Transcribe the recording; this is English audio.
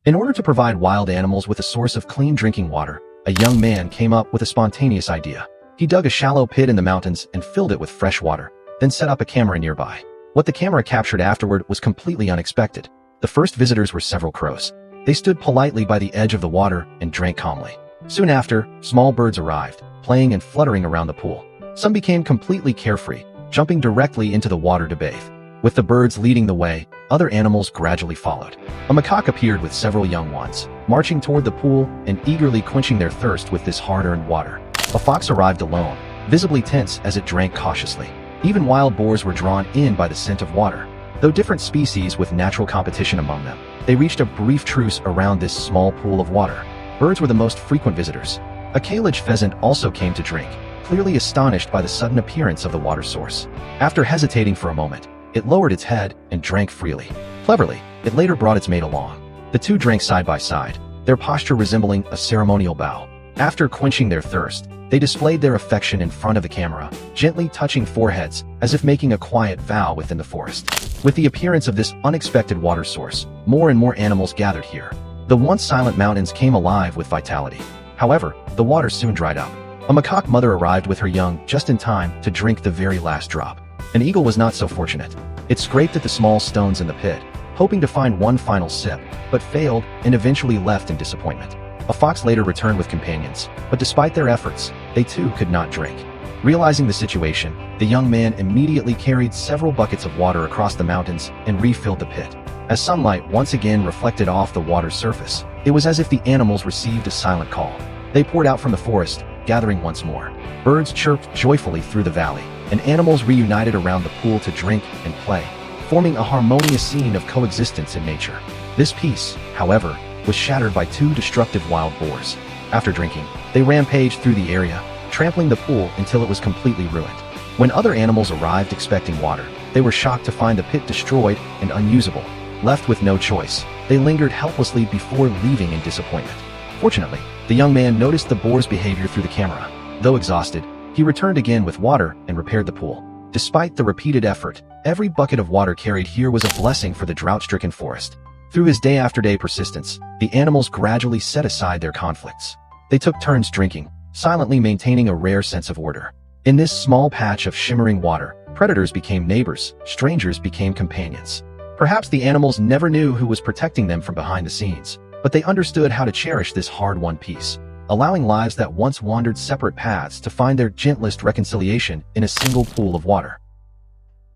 In order to provide wild animals with a source of clean drinking water, a young man came up with a spontaneous idea. He dug a shallow pit in the mountains and filled it with fresh water, then set up a camera nearby. What the camera captured afterward was completely unexpected. The first visitors were several crows. They stood politely by the edge of the water and drank calmly. Soon after, small birds arrived, playing and fluttering around the pool. Some became completely carefree, jumping directly into the water to bathe. With the birds leading the way, other animals gradually followed. A macaque appeared with several young ones, marching toward the pool and eagerly quenching their thirst with this hard-earned water. A fox arrived alone, visibly tense as it drank cautiously. Even wild boars were drawn in by the scent of water. Though different species with natural competition among them, they reached a brief truce around this small pool of water. Birds were the most frequent visitors. A kalij pheasant also came to drink, clearly astonished by the sudden appearance of the water source. After hesitating for a moment, it lowered its head and drank freely. Cleverly, it later brought its mate along. The two drank side by side, their posture resembling a ceremonial bow. After quenching their thirst, they displayed their affection in front of the camera, gently touching foreheads as if making a quiet vow within the forest. With the appearance of this unexpected water source, more and more animals gathered here. The once silent mountains came alive with vitality. However, the water soon dried up. A macaque mother arrived with her young just in time to drink the very last drop. An eagle was not so fortunate. It scraped at the small stones in the pit, hoping to find one final sip, but failed and eventually left in disappointment. A fox later returned with companions, but despite their efforts, they too could not drink. Realizing the situation, the young man immediately carried several buckets of water across the mountains and refilled the pit. As sunlight once again reflected off the water's surface, it was as if the animals received a silent call. They poured out from the forest, gathering once more. Birds chirped joyfully through the valley, and animals reunited around the pool to drink and play, forming a harmonious scene of coexistence in nature. This peace, however, was shattered by two destructive wild boars. After drinking, they rampaged through the area, trampling the pool until it was completely ruined. When other animals arrived expecting water, they were shocked to find the pit destroyed and unusable. Left with no choice, they lingered helplessly before leaving in disappointment. Fortunately, the young man noticed the boar's behavior through the camera. Though exhausted, he returned again with water and repaired the pool. Despite the repeated effort, every bucket of water carried here was a blessing for the drought-stricken forest. Through his day-after-day persistence, the animals gradually set aside their conflicts. They took turns drinking, silently maintaining a rare sense of order. In this small patch of shimmering water, predators became neighbors, strangers became companions. Perhaps the animals never knew who was protecting them from behind the scenes, but they understood how to cherish this hard-won peace, allowing lives that once wandered separate paths to find their gentlest reconciliation in a single pool of water.